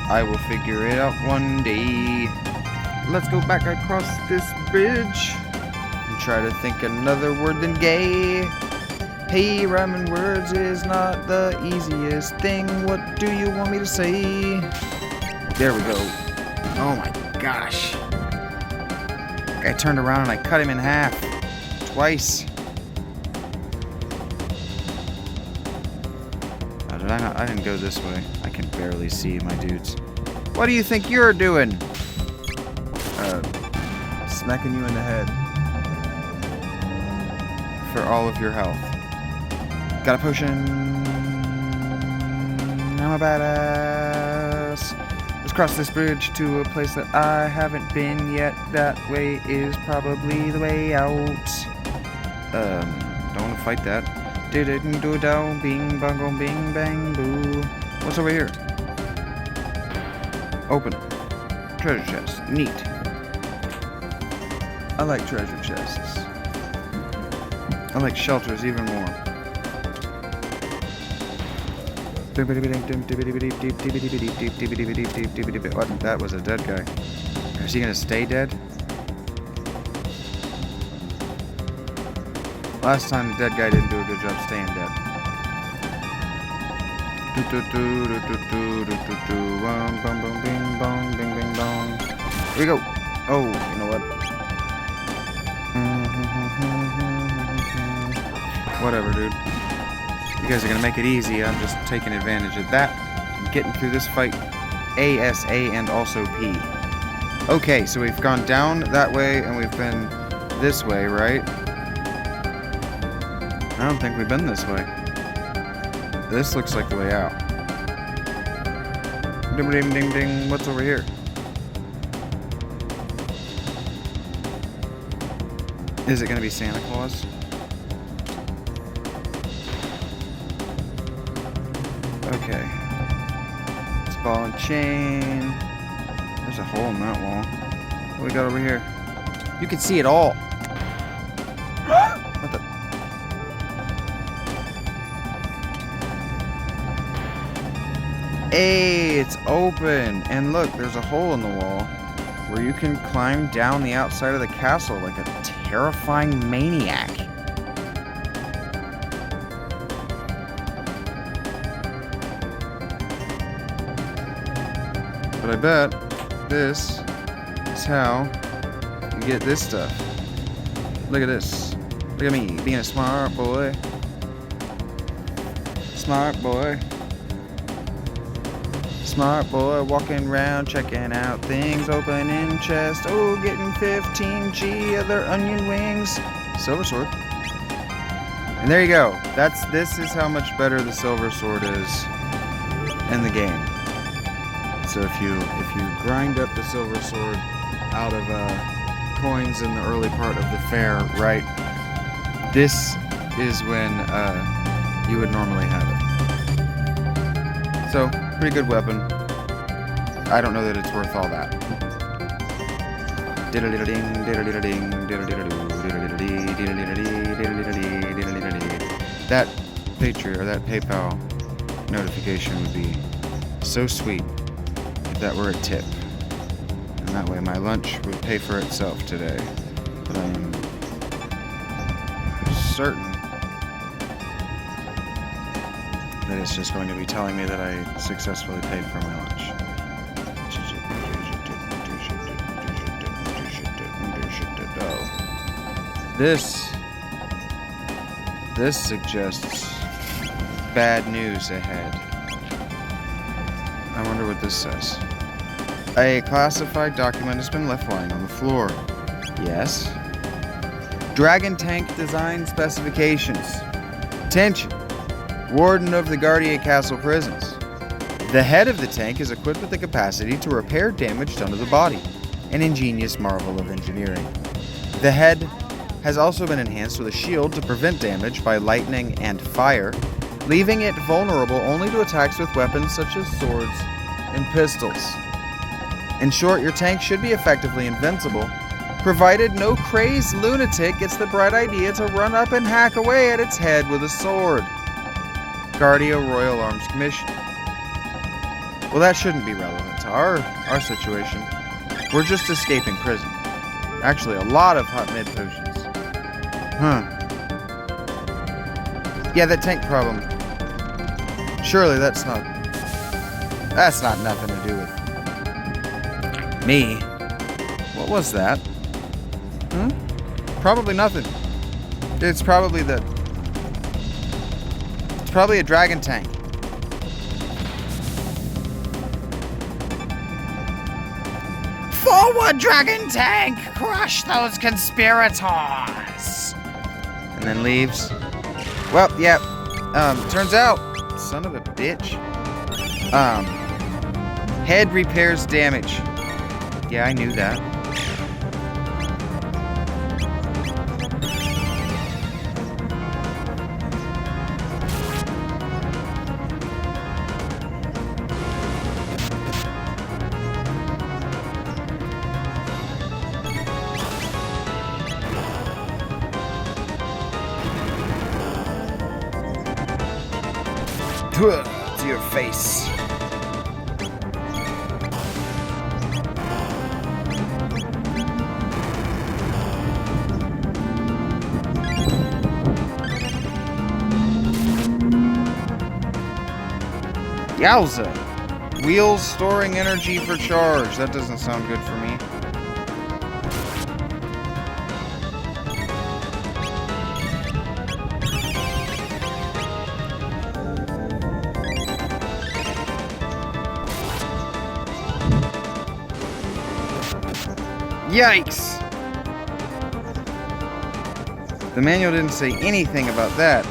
I will figure it out one day. Let's go back across this bridge and try to think another word than gay. Hey, rhyming words is not the easiest thing. What do you want me to say? There we go. Oh my gosh. I turned around and I cut him in half. Twice. Oh, did I not? I didn't go this way. I can barely see my dudes. What do you think you're doing? Smacking you in the head. For all of your health. Got a potion. I'm a badass. Let's cross this bridge to a place that I haven't been yet. That way is probably the way out. Don't want to fight that. Did it and do it down. Bing, bongo, bing, bang, boo. What's over here? Open. Treasure chest. Neat. I like treasure chests. I like shelters even more. What? That was a dead guy. Is he gonna stay dead? Last time the dead guy didn't do a good job staying dead. Here we go. Oh, you know what? Whatever, dude. You guys are gonna make it easy. I'm just taking advantage of that and getting through this fight ASA and also P. Okay, so we've gone down that way and we've been this way, right? I don't think we've been this way. This looks like the way out. Ding ding ding ding. What's over here? Is it gonna be Santa Claus? Okay. It's ball and chain. There's a hole in that wall. What do we got over here? You can see it all. What the? Hey, it's open. And look, there's a hole in the wall where you can climb down the outside of the castle like a terrifying maniac. But I bet this is how you get this stuff. Look at this. Look at me being a smart boy. Smart boy. Smart boy walking around checking out things. Opening chest. Oh, getting 15G other onion wings. Silver sword. And there you go. This is how much better the silver sword is in the game. So if you grind up the silver sword out of coins in the early part of the fair, right? This is when you would normally have it. So, pretty good weapon. I don't know that it's worth all that. Diddle-diddle-ding, diddle-diddle-ding, diddle-diddle-doo, diddle-diddle-dee, diddle-diddle-dee, diddle-diddle-dee, diddle-diddle-dee. That Patreon or that PayPal notification would be so sweet if that were a tip. And that way my lunch would pay for itself today. But I am certain that it's just going to be telling me that I successfully paid for my lunch. This suggests bad news ahead. I wonder what this says. A classified document has been left lying on the floor. Yes. Dragon tank design specifications. Attention. Warden of the Guardia Castle prisons. The head of the tank is equipped with the capacity to repair damage done to the body. An ingenious marvel of engineering. The head has also been enhanced with a shield to prevent damage by lightning and fire, leaving it vulnerable only to attacks with weapons such as swords and pistols. In short, your tank should be effectively invincible, provided no crazed lunatic gets the bright idea to run up and hack away at its head with a sword. Guardia Royal Arms Commission. Well, that shouldn't be relevant to our situation. We're just escaping prison. Actually, a lot of hot mid potions. Huh. Yeah, that tank problem. Surely that's not nothing to do with me. What was that? Probably nothing. It's probably a dragon tank. Forward, dragon tank! Crush those conspirators! And then leaves. Well, yeah. Turns out, son of a bitch. Head repairs damage. Yeah, I knew that. To your face. Yowza! Wheels storing energy for charge. That doesn't sound good for me. Yikes! The manual didn't say anything about that.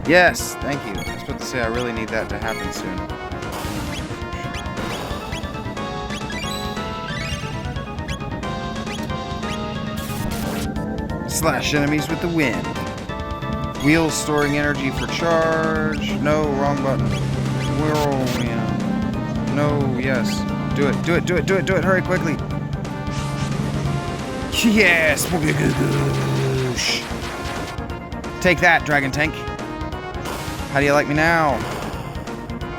Yes, thank you. I was about to say I really need that to happen soon. Slash enemies with the wind. Wheels storing energy for charge. No, wrong button. Whirlwind. No, yes. Do it, do it, do it, do it, do it. Hurry, quickly. Yes! Boogie-goo-goosh. Take that, dragon tank. How do you like me now?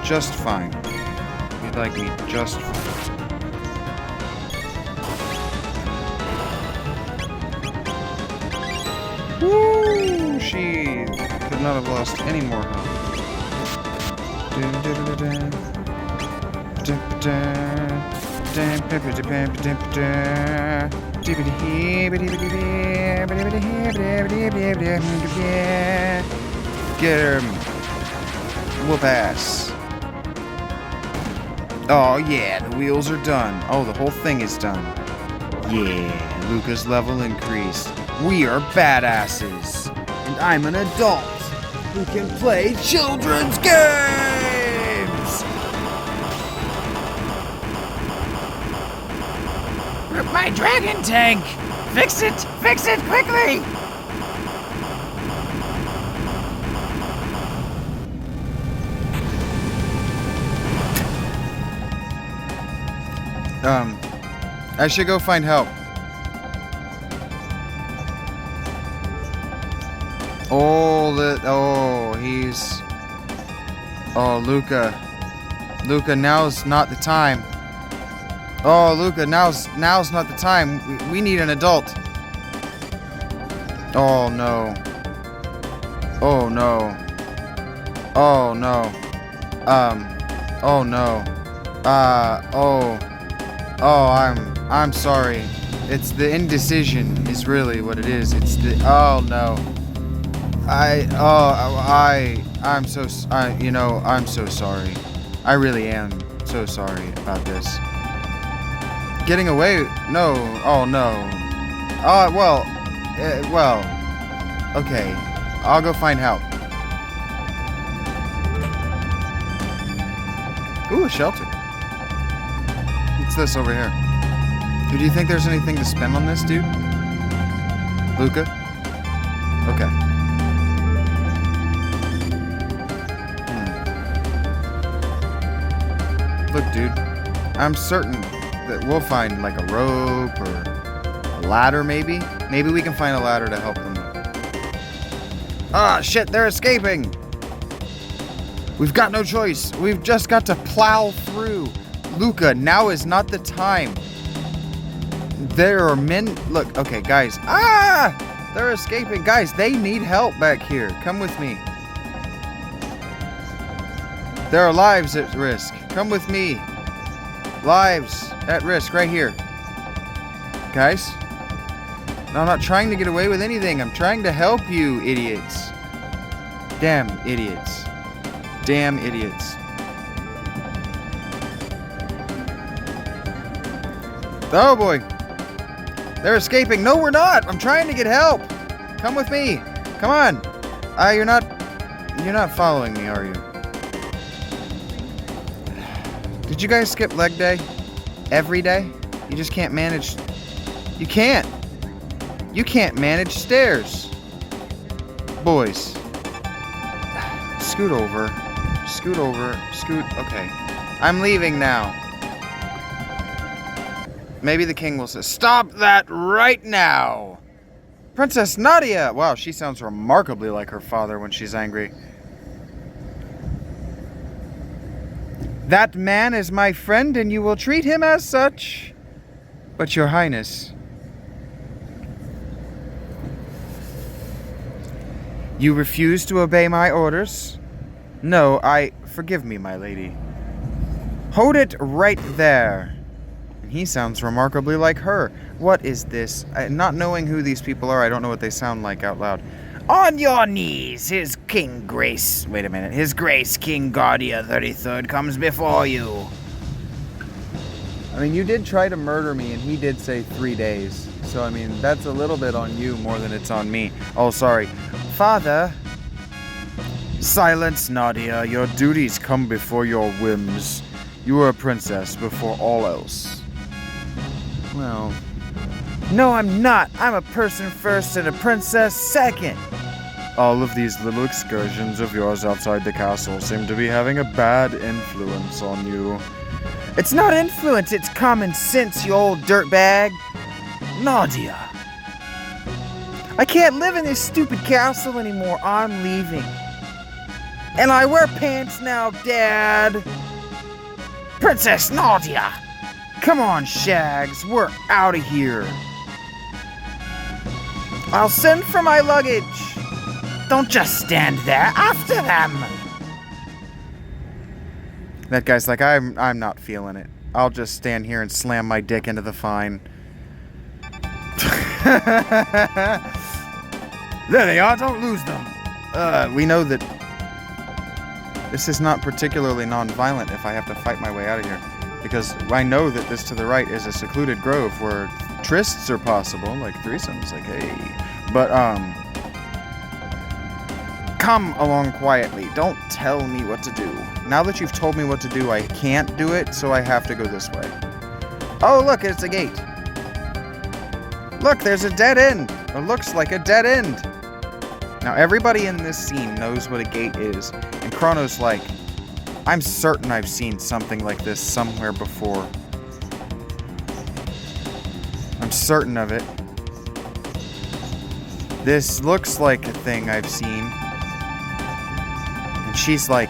Just fine. You'd like me just fine. Woo! She could not have lost any more health. Get him. Whoop ass. Oh yeah, the wheels are done. Oh, the whole thing is done. Yeah, Luca's level increased. We are badasses. And I'm an adult. We can play children's games! My dragon tank! Fix it! Fix it quickly! I should go find help. Luca. Luca, now's not the time. Oh, Luca, now's not the time. We need an adult. Oh, no. Oh, no. Oh, no. Oh, no. I'm sorry. It's the indecision is really what it is. It's the, oh, no. I'm so sorry. I really am so sorry about this. Getting away? No. Oh, no. Okay. I'll go find help. Ooh, a shelter. What's this over here? Do you think there's anything to spend on this, dude? Luca? Okay. Look, dude. I'm certain that we'll find like a rope or a ladder, maybe? Maybe we can find a ladder to help them. Ah, shit, they're escaping! We've got no choice. We've just got to plow through. Luca, now is not the time. There are men... Look, okay, guys. Ah! They're escaping. Guys, they need help back here. Come with me. There are lives at risk. Come with me. Lives at risk right here. Guys? No, I'm not trying to get away with anything. I'm trying to help you, idiots. Damn idiots. Damn idiots. Oh boy. They're escaping. No, we're not. I'm trying to get help. Come with me. Come on. You're not following me, are you? Did you guys skip leg day? Every day? You just can't manage. You can't. You can't manage stairs. Boys. Scoot over. Scoot over. Scoot. Okay. I'm leaving now. Maybe the king will say, "Stop that right now!" Princess Nadia! Wow, she sounds remarkably like her father when she's angry. That man is my friend and you will treat him as such. But your highness... You refuse to obey my orders? No, forgive me, my lady. Hold it right there. He sounds remarkably like her. What is this? Not knowing who these people are, I don't know what they sound like out loud. On your knees, His King Grace... Wait a minute. His Grace King Guardia 33rd comes before you. I mean, you did try to murder me, and he did say 3 days. So, I mean, that's a little bit on you more than it's on me. Oh, sorry. Father... Silence, Nadia. Your duties come before your whims. You are a princess before all else. Well... No, I'm not. I'm a person first and a princess second. All of these little excursions of yours outside the castle seem to be having a bad influence on you. It's not influence, it's common sense, you old dirtbag. Nadia. I can't live in this stupid castle anymore. I'm leaving. And I wear pants now, Dad. Princess Nadia. Come on, Shags. We're out of here. I'll send for my luggage. Don't just stand there. After them. That guy's like, I'm not feeling it. I'll just stand here and slam my dick into the fine. There they are. Don't lose them. We know that this is not particularly non-violent if I have to fight my way out of here. Because I know that this to the right is a secluded grove where trysts are possible, like threesomes, like, hey. But, Come along quietly. Don't tell me what to do. Now that you've told me what to do, I can't do it, so I have to go this way. Oh, look, it's a gate. Look, there's a dead end. It looks like a dead end. Now, everybody in this scene knows what a gate is, and Chrono's like, I'm certain I've seen something like this somewhere before. I'm certain of it. This looks like a thing I've seen. And she's like,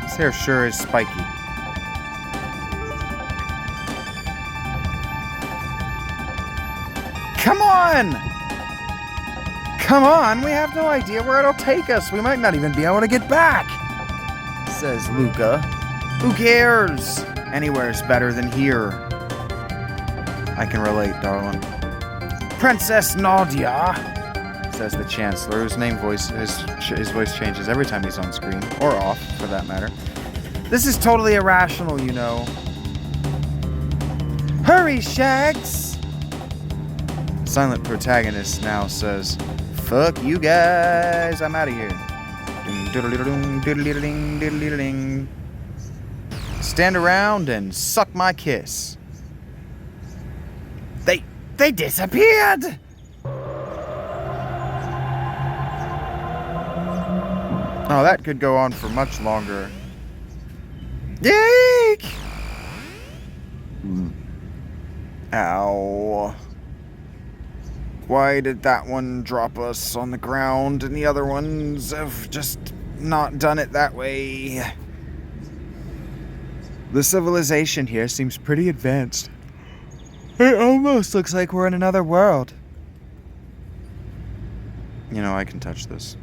His hair sure is spiky. Come on! Come on, we have no idea where it'll take us. We might not even be able to get back, says Luca. Who cares? Anywhere's better than here. I can relate, darling. Princess Nadia, says the Chancellor, whose his voice changes every time he's on screen, or off, for that matter. This is totally irrational, you know. Hurry, Shags! Silent protagonist now says, fuck you guys, I'm out of here. Stand around and suck my kiss. They disappeared! Oh, that could go on for much longer. Eek! Ow. Why did that one drop us on the ground and the other ones have just not done it that way? The civilization here seems pretty advanced. It almost looks like we're in another world. You know, I can touch this.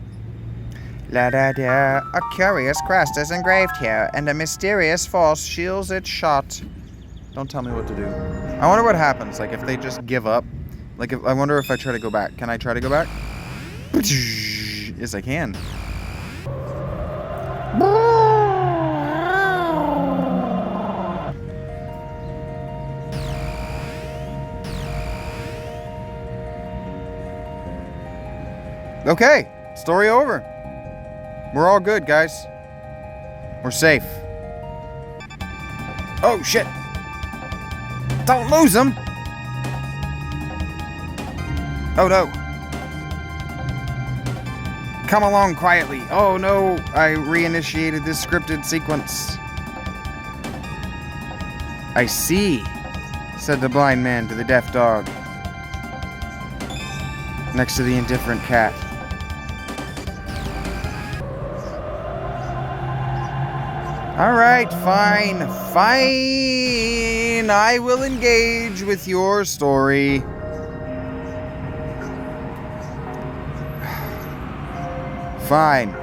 La-da-da. A curious crest is engraved here, and a mysterious force shields its shot. Don't tell me what to do. I wonder what happens, like, if they just give up. Like, I wonder if I try to go back. Can I try to go back? Yes, I can. Okay, story over. We're all good, guys. We're safe. Oh, shit. Don't lose them. Oh, no. Come along quietly. Oh, no. I reinitiated this scripted sequence. I see, said the blind man to the deaf dog, next to the indifferent cat. All right, fine. I will engage with your story. Fine.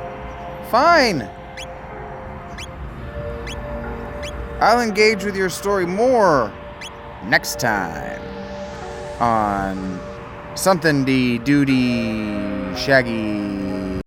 I'll engage with your story more next time on Something de Duty Shaggy.